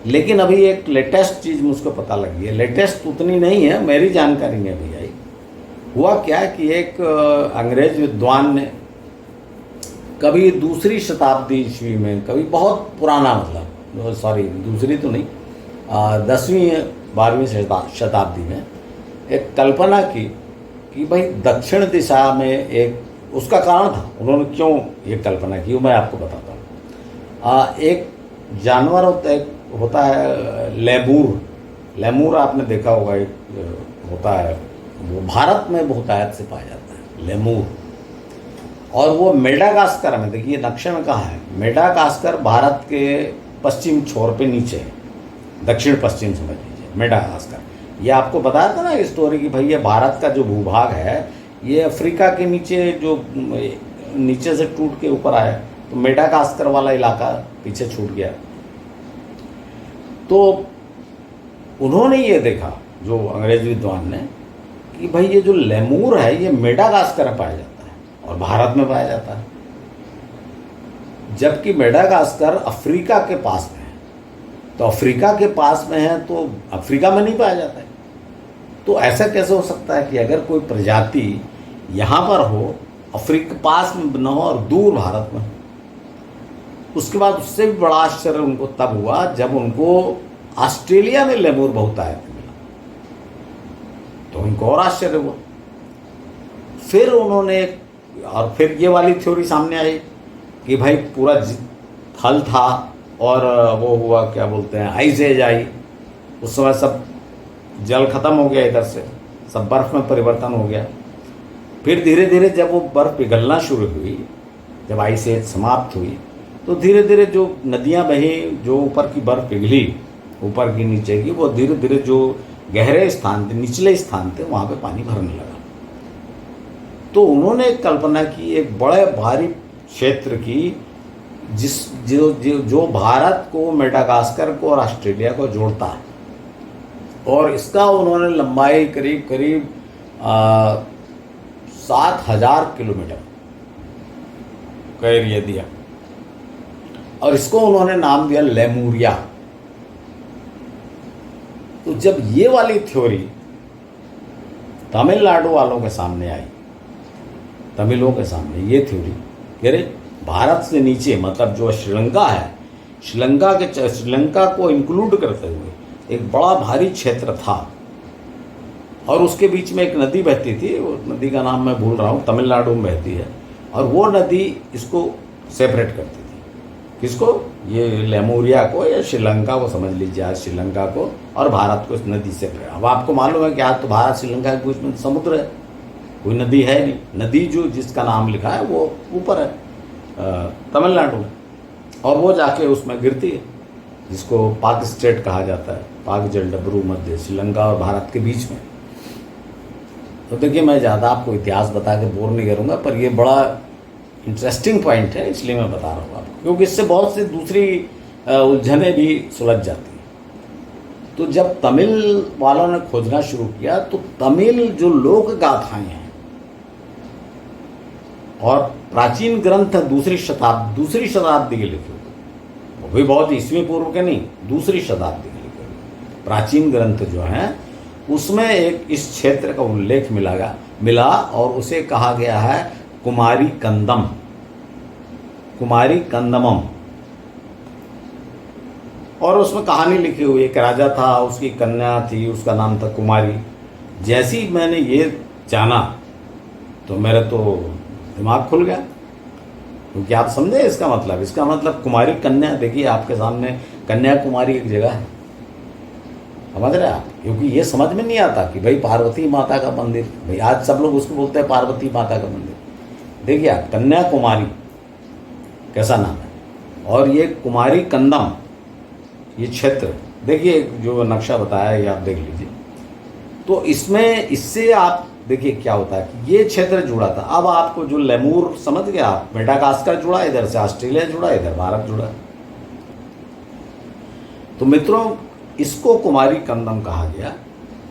लेकिन अभी एक लेटेस्ट चीज़ मुझको पता लगी है, लेटेस्ट उतनी नहीं है, मेरी जानकारी में भी आई। हुआ क्या कि एक अंग्रेज विद्वान ने कभी दूसरी शताब्दी ईस्वी में, कभी बहुत पुराना मतलब सॉरी दूसरी तो नहीं 10वीं 12वीं शताब्दी में एक कल्पना की कि भाई दक्षिण दिशा में एक, उसका कारण था उन्होंने क्यों ये कल्पना की वो मैं आपको बताता हूँ। एक जानवर होता है लेमूर। लेमूर आपने देखा होगा, एक होता है वो भारत में बहुतायत से पाया जाता है लेमूर। और वो मेडागास्कर में, देखिए नक्शे में कहाँ है, मेडागास्कर भारत के पश्चिम छोर पे नीचे है, दक्षिण पश्चिम समझ लीजिए मेडागास्कर। ये आपको बताया था ना स्टोरी कि भाई ये भारत का जो भूभाग है ये अफ्रीका के नीचे जो नीचे से टूट के ऊपर आया, तो मेडागास्कर वाला इलाका पीछे छूट गया। तो उन्होंने ये देखा जो अंग्रेज विद्वान ने कि भाई ये जो लेमूर है ये मेडागास्कर में पाया जाता है और भारत में पाया जाता है, जबकि मेडागास्कर अफ्रीका के पास में है। तो अफ्रीका के पास में है तो अफ्रीका में नहीं पाया जाता है। तो ऐसा कैसे हो सकता है कि अगर कोई प्रजाति यहाँ पर हो, अफ्रीका पास में न हो और दूर भारत में। उसके बाद उससे भी बड़ा आश्चर्य उनको तब हुआ जब उनको ऑस्ट्रेलिया में लेमूर बहुतायत मिला, तो उनको और आश्चर्य हुआ। फिर उन्होंने और फिर ये वाली थ्योरी सामने आई कि भाई पूरा फल था और वो हुआ क्या बोलते हैं आइस एज आई, उस समय सब जल खत्म हो गया, इधर से सब बर्फ में परिवर्तन हो गया। फिर धीरे धीरे जब वो बर्फ पिघलना शुरू हुई, जब आइस एज समाप्त हुई, तो धीरे धीरे जो नदियां बही, जो ऊपर की बर्फ पिघली ऊपर की नीचे की, वो धीरे धीरे जो गहरे स्थान थे, निचले स्थान थे, वहाँ पे पानी भरने लगा। तो उन्होंने एक कल्पना की एक बड़े भारी क्षेत्र की जो भारत को, मेडागास्कर को और ऑस्ट्रेलिया को जोड़ता है, और इसका उन्होंने लंबाई करीब करीब 7,000 किलोमीटर का एरिया दिया और इसको उन्होंने नाम दिया लेमूरिया। तो जब ये वाली थ्योरी तमिलनाडु वालों के सामने आई, तमिलों के सामने ये थ्योरी कह रहे भारत से नीचे मतलब जो श्रीलंका है, श्रीलंका को इंक्लूड करते हुए एक बड़ा भारी क्षेत्र था और उसके बीच में एक नदी बहती थी, वो नदी का नाम मैं भूल रहा हूँ, तमिलनाडु में बहती है, और वो नदी इसको सेपरेट करती थी। किसको? ये लेमूरिया को या श्रीलंका को, समझ लीजिए आज श्रीलंका को और भारत को इस नदी से। अब आपको मालूम है कि आज तो भारत श्रीलंका के बीच में समुद्र है, कोई नदी है नहीं। नदी जो जिसका नाम लिखा है वो ऊपर है तमिलनाडु में, और वो जाके उसमें गिरती है, जिसको पाक स्टेट कहा जाता है, पाक जलडबरू मध्य श्रीलंका और भारत के बीच में। तो देखिए मैं ज़्यादा आपको इतिहास बता के बोर नहीं करूँगा, पर ये बड़ा इंटरेस्टिंग पॉइंट है, इसलिए मैं बता रहा हूँ आपको, क्योंकि इससे बहुत सी दूसरी उलझनें भी सुलझ जाती हैं। तो जब तमिल वालों ने खोजना शुरू किया तो तमिल जो लोक गाथाएँ हैं और प्राचीन ग्रंथ दूसरी शताब्दी के लिखे हुए, वो भी बहुत ईस्वी पूर्व के नहीं, दूसरी शताब्दी के लिखे हुए प्राचीन ग्रंथ जो हैं उसमें एक इस क्षेत्र का उल्लेख मिला और उसे कहा गया है कुमारी कंदम, कुमारी कंदमम। और उसमें कहानी लिखी हुई, एक राजा था, उसकी कन्या थी, उसका नाम था कुमारी। जैसी मैंने ये जाना तो मेरा तो दिमाग खुल गया, क्योंकि आप समझे इसका मतलब कुमारी कन्या। देखिए आपके सामने कन्याकुमारी एक जगह है, समझ रहे हैं आप, क्योंकि ये समझ में नहीं आता कि भाई पार्वती माता का मंदिर, भाई आज सब लोग उसको बोलते हैं पार्वती माता का मंदिर। देखिए आप, कन्याकुमारी कैसा नाम है, और ये कुमारी कंदम ये क्षेत्र, देखिए जो नक्शा बताया है ये आप देख लीजिए। तो इससे आप देखिए क्या होता है कि ये क्षेत्र जुड़ा था। अब आपको जो लेमूर समझ गया आप, मेडागास्कर जुड़ा, इधर से ऑस्ट्रेलिया जुड़ा, इधर भारत जुड़ा। तो मित्रों इसको कुमारी कंदम कहा गया,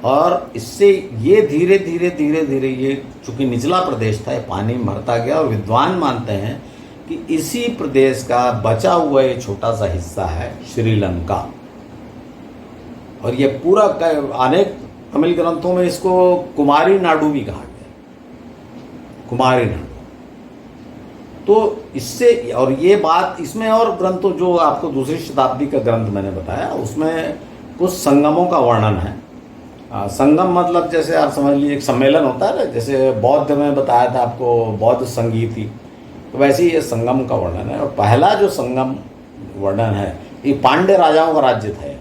और इससे ये धीरे धीरे ये चूंकि निचला प्रदेश था, ये पानी में भरता गया। और विद्वान मानते हैं कि इसी प्रदेश का बचा हुआ ये छोटा सा हिस्सा है श्रीलंका। और ये पूरा अनेक तमिल ग्रंथों में इसको कुमारी नाडु भी कहा गया, कुमारी नाडु। तो इससे, और ये बात इसमें और ग्रंथों जो आपको दूसरी शताब्दी का ग्रंथ मैंने बताया उसमें कुछ संगमों का वर्णन है। संगम मतलब जैसे आप समझ लीजिए एक सम्मेलन होता है ना, जैसे बौद्ध में बताया था आपको बौद्ध संगीति, तो वैसे ही ये संगम का वर्णन है। और पहला जो संगम वर्णन है ये पांड्य राजाओं का राज्य था।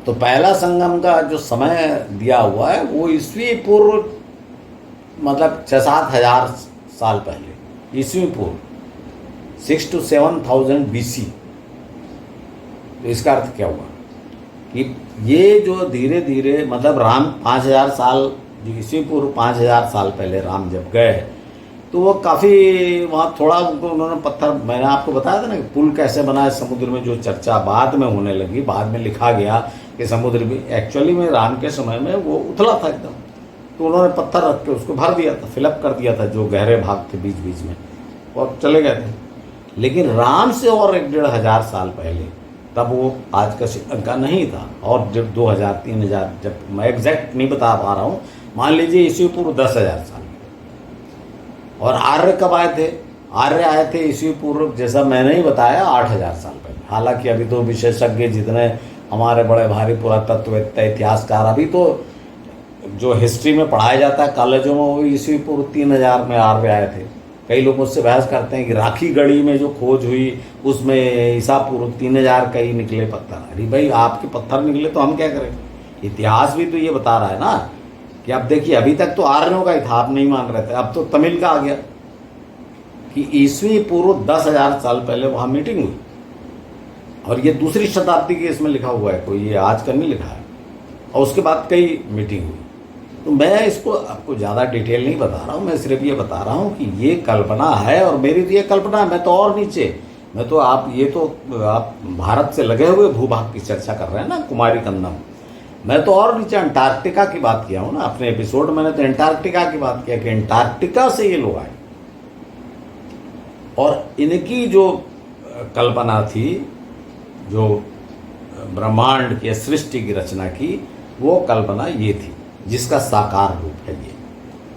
तो पहला संगम का जो समय दिया हुआ है वो ईस्वी पूर्व मतलब 6-7 हजार साल पहले, ईस्वी पूर्व 6 to 7,000 BC। तो इसका अर्थ क्या हुआ कि ये जो धीरे धीरे मतलब राम 5,000 साल, ईस्वी पूर्व 5,000 साल पहले राम जब गए तो वो काफ़ी वहाँ थोड़ा उनको उन्होंने पत्थर, मैंने आपको बताया था ना कि पुल कैसे बना है समुद्र में, जो चर्चा बाद में होने लगी, बाद में लिखा गया कि समुद्र भी एक्चुअली में राम के समय में वो उथला था एकदम। तो उन्होंने पत्थर रख के उसको भर दिया था, फिलअप कर दिया था जो गहरे भाग थे बीच बीच में, और चले गए थे। लेकिन राम से और 1-1.5 हजार साल पहले तब वो आज का श्रीलंका नहीं था। और जब 2000-3000, जब मैं एग्जैक्ट नहीं बता पा रहा हूँ, मान लीजिए ईस्वी पूर्व 10,000 साल। और आर्य कब आए थे? आर्य आए थे ईस्वी पूर्व, जैसा मैंने ही बताया, 8,000 साल पहले। हालांकि अभी तो विशेषज्ञ जितने हमारे बड़े भारी पुरातत्ववेत्ता इतिहासकार, अभी तो जो हिस्ट्री में पढ़ाया जाता है कॉलेजों में, वो ईस्वी पूर्व 3,000 में आर्य आए थे। कई लोग मुझसे बहस करते हैं कि राखी गढ़ी में जो खोज हुई उसमें ईसा पूर्व 3,000 कई निकले पत्थर। अरे भाई आपके पत्थर निकले तो हम क्या करें? इतिहास भी तो ये बता रहा है ना कि अब देखिए अभी तक तो आर्यों का ही था, आप नहीं मान रहे थे, अब तो तमिल का आ गया कि ईस्वी पूर्व 10,000 साल पहले वहाँ मीटिंग हुई। और ये दूसरी शताब्दी के इसमें लिखा हुआ है, कोई ये आज का नहीं लिखा है। और उसके बाद कई मीटिंग हुई। तो मैं इसको आपको ज़्यादा डिटेल नहीं बता रहा हूँ, मैं सिर्फ ये बता रहा हूँ कि ये कल्पना है, और मेरी तो ये कल्पना है। मैं तो और नीचे, मैं तो आप भारत से लगे हुए भूभाग की चर्चा कर रहे हैं ना, कुमारी कंदम। मैं तो और नीचे अंटार्कटिका की बात किया हूँ ना अपने एपिसोड, मैंने तो अंटार्कटिका की बात किया कि अंटार्कटिका से ये लोग आए। और इनकी जो कल्पना थी, जो ब्रह्मांड की सृष्टि की रचना की, वो कल्पना ये थी जिसका साकार रूप है ये।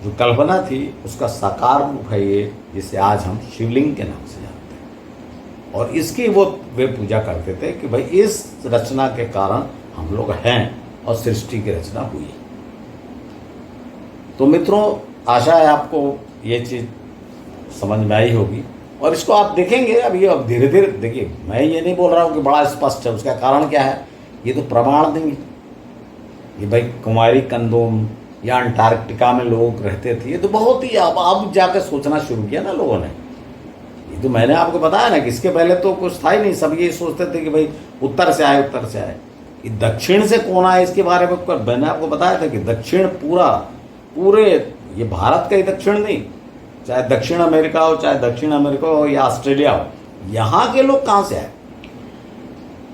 जो कल्पना थी उसका साकार रूप है ये, जिसे आज हम शिवलिंग के नाम से जानते हैं। और इसकी वे पूजा करते थे कि भाई इस रचना के कारण हम लोग हैं और सृष्टि की रचना हुई। तो मित्रों, आशा है आपको ये चीज़ समझ में आई होगी। और इसको आप देखेंगे अभी, अब धीरे धीरे देखिए, मैं ये नहीं बोल रहा हूँ कि बड़ा स्पष्ट है। उसका कारण क्या है? ये तो प्रमाण देंगे कि भाई कुमारी कंदम या अंटार्कटिका में लोग रहते थे। ये तो बहुत ही अब जाकर सोचना शुरू किया ना लोगों ने। ये तो मैंने आपको बताया ना कि इसके पहले तो कुछ था ही नहीं। सब ये सोचते थे कि भाई उत्तर से आए, उत्तर से आए। ये दक्षिण से कौन आए इसके बारे में मैंने आपको बताया था कि दक्षिण पूरे ये भारत का ही दक्षिण नहीं, चाहे दक्षिण अमेरिका हो, चाहे दक्षिण अमेरिका हो या ऑस्ट्रेलिया हो, यहाँ के लोग कहाँ से आए?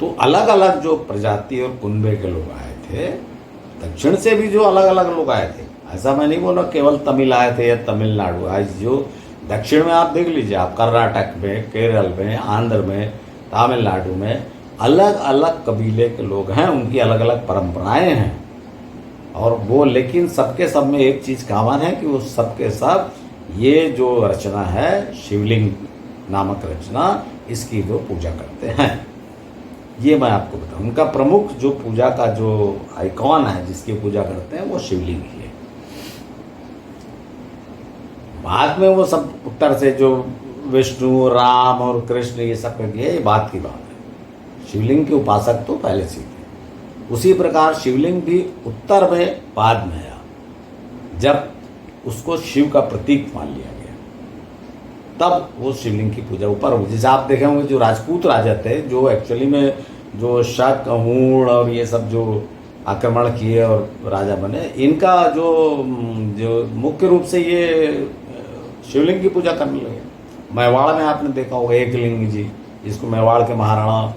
तो अलग अलग जो प्रजाति और कुनबे के लोग आए थे, दक्षिण से भी जो अलग अलग लोग आए थे। ऐसा मैं नहीं बोल रहा केवल तमिल आए थे या तमिलनाडु। आज जो दक्षिण में आप देख लीजिए, आप कर्नाटक में, केरल में, आंध्र में, तमिलनाडु में अलग अलग कबीले के लोग हैं, उनकी अलग अलग परंपराएं हैं, और वो लेकिन सबके सब में एक चीज़ कॉमन है कि वो सबके सब ये जो रचना है शिवलिंग नामक रचना, इसकी वो पूजा करते हैं। ये मैं आपको बताऊं, उनका प्रमुख जो पूजा का जो आइकॉन है जिसकी पूजा करते हैं वो शिवलिंग ही है। बाद में वो सब उत्तर से जो विष्णु, राम और कृष्ण ये सब कर दिया, ये बात की बात है। शिवलिंग के उपासक तो पहले से थे। उसी प्रकार शिवलिंग भी उत्तर में बाद में आया, जब उसको शिव का प्रतीक मान लिया गया, तब वो शिवलिंग की पूजा ऊपर। जैसे आप देखे होंगे जो राजपूत राजा थे, जो एक्चुअली में जो शक, हूण और ये सब जो आक्रमण किए और राजा बने, इनका जो मुख्य रूप से ये शिवलिंग की पूजा करने लगे। मेवाड़ में आपने देखा होगा एकलिंग जी, जिसको मेवाड़ के महाराणा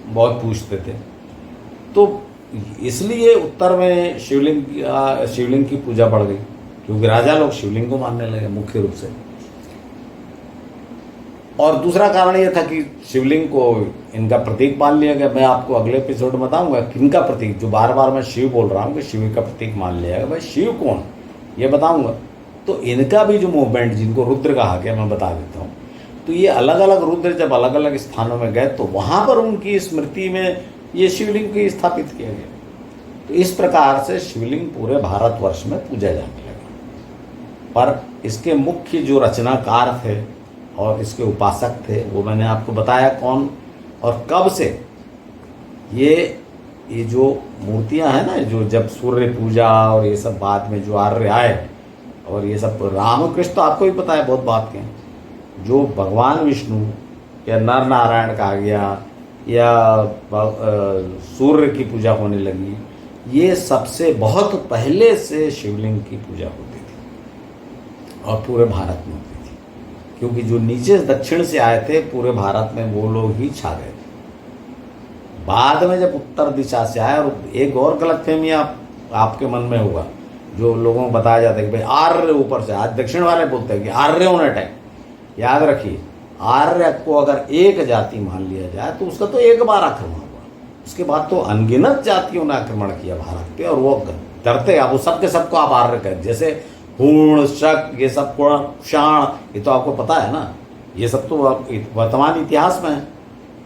बहुत पूजते थे। तो इसलिए उत्तर में शिवलिंग की पूजा बढ़ गई, क्योंकि राजा लोग शिवलिंग को मानने लगे मुख्य रूप से। और दूसरा कारण यह था कि शिवलिंग को इनका प्रतीक मान लिया गया। मैं आपको अगले एपिसोड में बताऊंगा किनका प्रतीक, जो बार बार मैं शिव बोल रहा हूँ कि शिव का प्रतीक मान लिया गया, भाई शिव कौन, ये बताऊंगा। तो इनका भी जो मूवमेंट, जिनको रुद्र कहा गया, मैं बता देता हूँ। तो ये अलग अलग रुद्र जब अलग अलग स्थानों में गए तो वहाँ पर उनकी स्मृति में ये शिवलिंग को स्थापित किया गया। तो इस प्रकार से शिवलिंग पूरे भारतवर्ष में पूजा जाने लगा। पर इसके मुख्य जो रचनाकार थे और इसके उपासक थे, वो मैंने आपको बताया कौन और कब से। ये जो मूर्तियां हैं ना, जो जब सूर्य पूजा और ये सब बाद में जो आर्य आए और ये सब, रामकृष्ण तो आपको भी पता है बहुत बात के, जो भगवान विष्णु या नर नारायण कहा गया या सूर्य की पूजा होने लगी, ये सबसे बहुत पहले से शिवलिंग की पूजा होती थी और पूरे भारत में होती थी, क्योंकि जो नीचे दक्षिण से आए थे पूरे भारत में वो लोग ही छा गए थे। बाद में जब उत्तर दिशा से आए, और एक और गलतफहमी आपके मन में होगा, जो लोगों को बताया जाता है कि भाई आर्य ऊपर से, आज दक्षिण वाले बोलते हैं कि आर्य होने टाइम, याद रखिए आर्य को अगर एक जाति मान लिया जाए तो उसका तो एक बार आक्रमण हुआ, उसके बाद तो अनगिनत जातियों ने आक्रमण किया भारत पे, और वो डरते अब वो सबके सबको आप आर्य कह, जैसे हूण, शक, ये सब शाण, ये तो आपको पता है ना, ये सब तो वर्तमान इतिहास में है।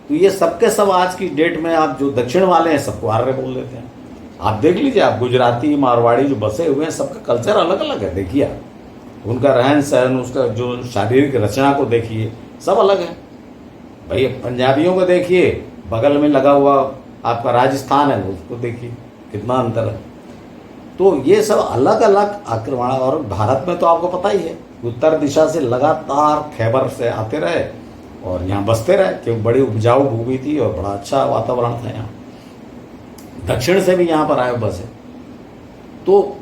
तो ये सबके सब आज की डेट में आप जो दक्षिण वाले हैं सबको आर्य बोल देते हैं। आप देख लीजिए, आप गुजराती, मारवाड़ी जो बसे हुए हैं, सबका कल्चर अलग अलग है। देखिए आप उनका रहन सहन, उसका जो शारीरिक रचना को देखिए, सब अलग है। भाई पंजाबियों को देखिए, बगल में लगा हुआ आपका राजस्थान है, उसको देखिए कितना अंतर है। तो ये सब अलग अलग आक्रमण, और भारत में तो आपको पता ही है, उत्तर दिशा से लगातार खैबर से आते रहे और यहाँ बसते रहे, क्योंकि बड़ी उपजाऊ भूमि थी और बड़ा अच्छा वातावरण था यहाँ। दक्षिण से भी यहाँ पर आए बसे। तो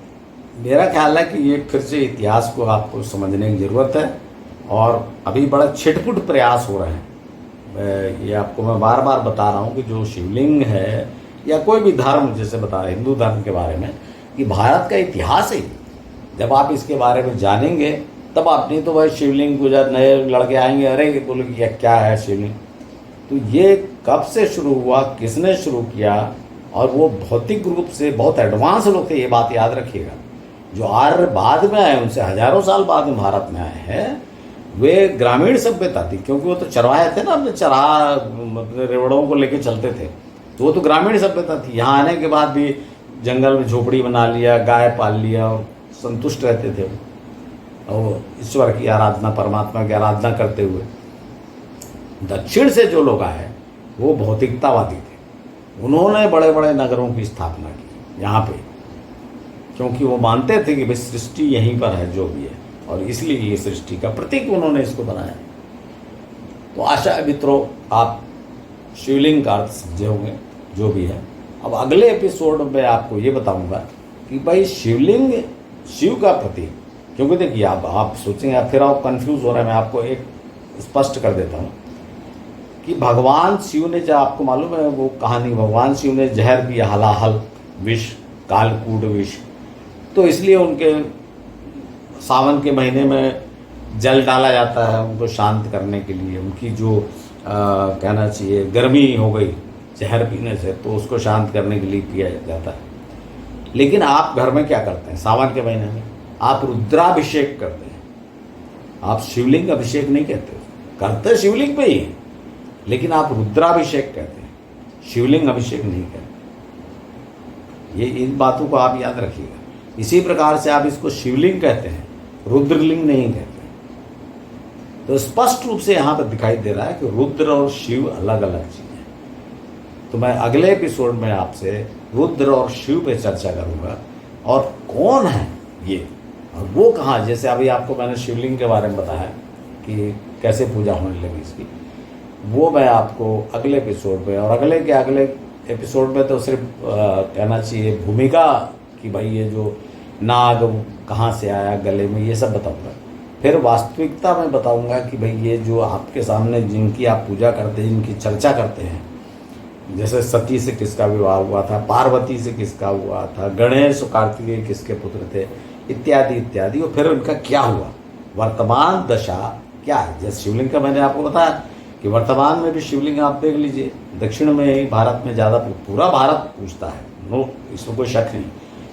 मेरा ख्याल है कि ये फिर से इतिहास को आपको समझने की ज़रूरत है, और अभी बड़ा छिटपुट प्रयास हो रहे हैं। ये आपको मैं बार बार बता रहा हूँ कि जो शिवलिंग है या कोई भी धर्म, जैसे बता रहे हिंदू धर्म के बारे में, कि भारत का इतिहास है। जब आप इसके बारे में जानेंगे तब आप, नहीं तो भाई शिवलिंग पूजा नए लड़के आएंगे, अरे बोले कि क्या है शिवलिंग। तो ये कब से शुरू हुआ, किसने शुरू किया, और वो भौतिक रूप से बहुत एडवांस लोग थे, ये बात याद रखिएगा। जो आर्य बाद में आए, उनसे हजारों साल बाद में भारत में आए हैं, वे ग्रामीण सभ्यता थी, क्योंकि वो तो चरवाहे थे ना, अपने अपने रेवड़ों को लेके चलते थे, तो वो तो ग्रामीण सभ्यता थी। यहाँ आने के बाद भी जंगल में झोपड़ी बना लिया, गाय पाल लिया और संतुष्ट रहते थे वो, और ईश्वर की आराधना, परमात्मा की आराधना करते हुए। दक्षिण से जो लोग आए वो भौतिकतावादी थे, उन्होंने बड़े बड़े नगरों की स्थापना की यहाँ पे, क्योंकि वो मानते थे कि भाई सृष्टि यहीं पर है जो भी है, और इसलिए ये सृष्टि का प्रतीक उन्होंने इसको बनाया। तो आशा है मित्रों आप शिवलिंग का अर्थ समझे होंगे जो भी है। अब अगले एपिसोड में आपको ये बताऊंगा कि भाई शिवलिंग शिव का प्रतीक, क्योंकि देखिए आप सोचेंगे, फिर आप कंफ्यूज हो रहे हैं, मैं आपको एक स्पष्ट कर देता हूँ कि भगवान शिव ने, जब आपको मालूम है वो कहानी, भगवान शिव ने जहर दिया, हलाहल विष, कालकूट विष, तो इसलिए उनके सावन के महीने में जल डाला जाता है उनको शांत करने के लिए, उनकी जो कहना चाहिए गर्मी हो गई जहर पीने से, तो उसको शांत करने के लिए पिया जाता है। लेकिन आप घर में क्या करते हैं सावन के महीने में? आप रुद्राभिषेक करते हैं। आप शिवलिंग अभिषेक नहीं कहते, करते शिवलिंग पे ही है, लेकिन आप रुद्राभिषेक कहते हैं, शिवलिंग अभिषेक नहीं कहते। ये इन बातों को आप याद रखिएगा। इसी प्रकार से आप इसको शिवलिंग कहते हैं, रुद्रलिंग नहीं कहते। तो स्पष्ट रूप से यहां पर दिखाई दे रहा है कि रुद्र और शिव अलग अलग चीजें हैं। तो मैं अगले एपिसोड में आपसे रुद्र और शिव पे चर्चा करूंगा, और कौन है ये और वो कहाँ। जैसे अभी आपको मैंने शिवलिंग के बारे में बताया कि कैसे पूजा होने लगी इसकी, वो मैं आपको अगले एपिसोड में, और अगले के अगले एपिसोड में तो सिर्फ कहना चाहिए भूमिका कि भाई ये जो नाग कहाँ से आया गले में, ये सब बताऊंगा। फिर वास्तविकता में बताऊंगा कि भाई ये जो आपके सामने जिनकी आप पूजा करते हैं, जिनकी चर्चा करते हैं, जैसे सती से किसका विवाह हुआ था, पार्वती से किसका हुआ था, गणेश और कार्तिकेय किसके पुत्र थे, इत्यादि इत्यादि, और फिर उनका क्या हुआ, वर्तमान दशा क्या है। जैसे शिवलिंग का मैंने आपको बताया कि वर्तमान में भी शिवलिंग आप देख लीजिए, दक्षिण में ही भारत में ज़्यादा, पूरा भारत पूजता है, नो इसमें कोई शक नहीं,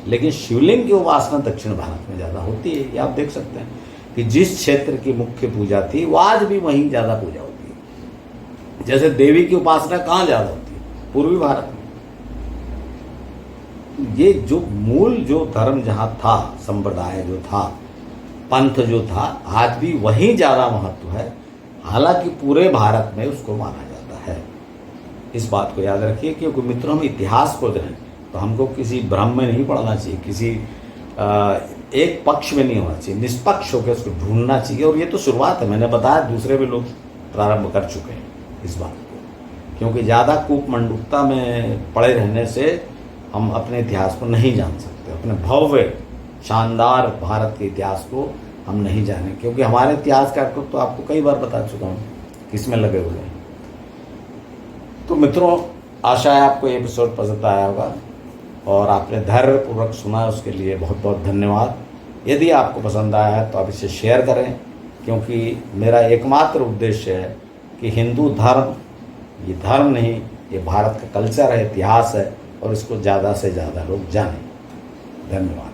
लेकिन शिवलिंग की उपासना दक्षिण भारत में ज़्यादा होती है। ये आप देख सकते हैं कि जिस क्षेत्र की मुख्य पूजा थी वो आज भी वहीं ज़्यादा पूजा होती है। जैसे देवी की उपासना कहाँ ज़्यादा होती है? पूर्वी भारत में। ये जो मूल जो धर्म जहाँ था, संप्रदाय जो था, पंथ जो था, आज भी वहीं ज़्यादा महत्व है, हालांकि पूरे भारत में उसको माना जाता है। इस बात को याद रखिए, क्योंकि मित्रों हम इतिहास खोज रहे हैं तो हमको किसी भ्रम में नहीं पड़ना चाहिए, किसी एक पक्ष में नहीं होना चाहिए, निष्पक्ष होकर उसको ढूंढना चाहिए। और ये तो शुरुआत है, मैंने बताया दूसरे भी लोग प्रारंभ कर चुके हैं इस बात को, क्योंकि ज़्यादा कूपमंडूकता में पड़े रहने से हम अपने इतिहास को नहीं जान सकते, अपने भव्य शानदार भारत के इतिहास को हम नहीं जाने, क्योंकि हमारे इतिहासकार को तो आपको कई बार बता चुका हूँ किसमें लगे हुए हैं। तो मित्रों, आशा है आपको ये एपिसोड पसंद आया होगा और आपने धैर्यपूर्वक सुना, उसके लिए बहुत बहुत धन्यवाद। यदि आपको पसंद आया है तो आप इसे शेयर करें, क्योंकि मेरा एकमात्र उद्देश्य है कि हिंदू धर्म, ये धर्म नहीं, ये भारत का कल्चर है, इतिहास है, और इसको ज़्यादा से ज़्यादा लोग जानें। धन्यवाद।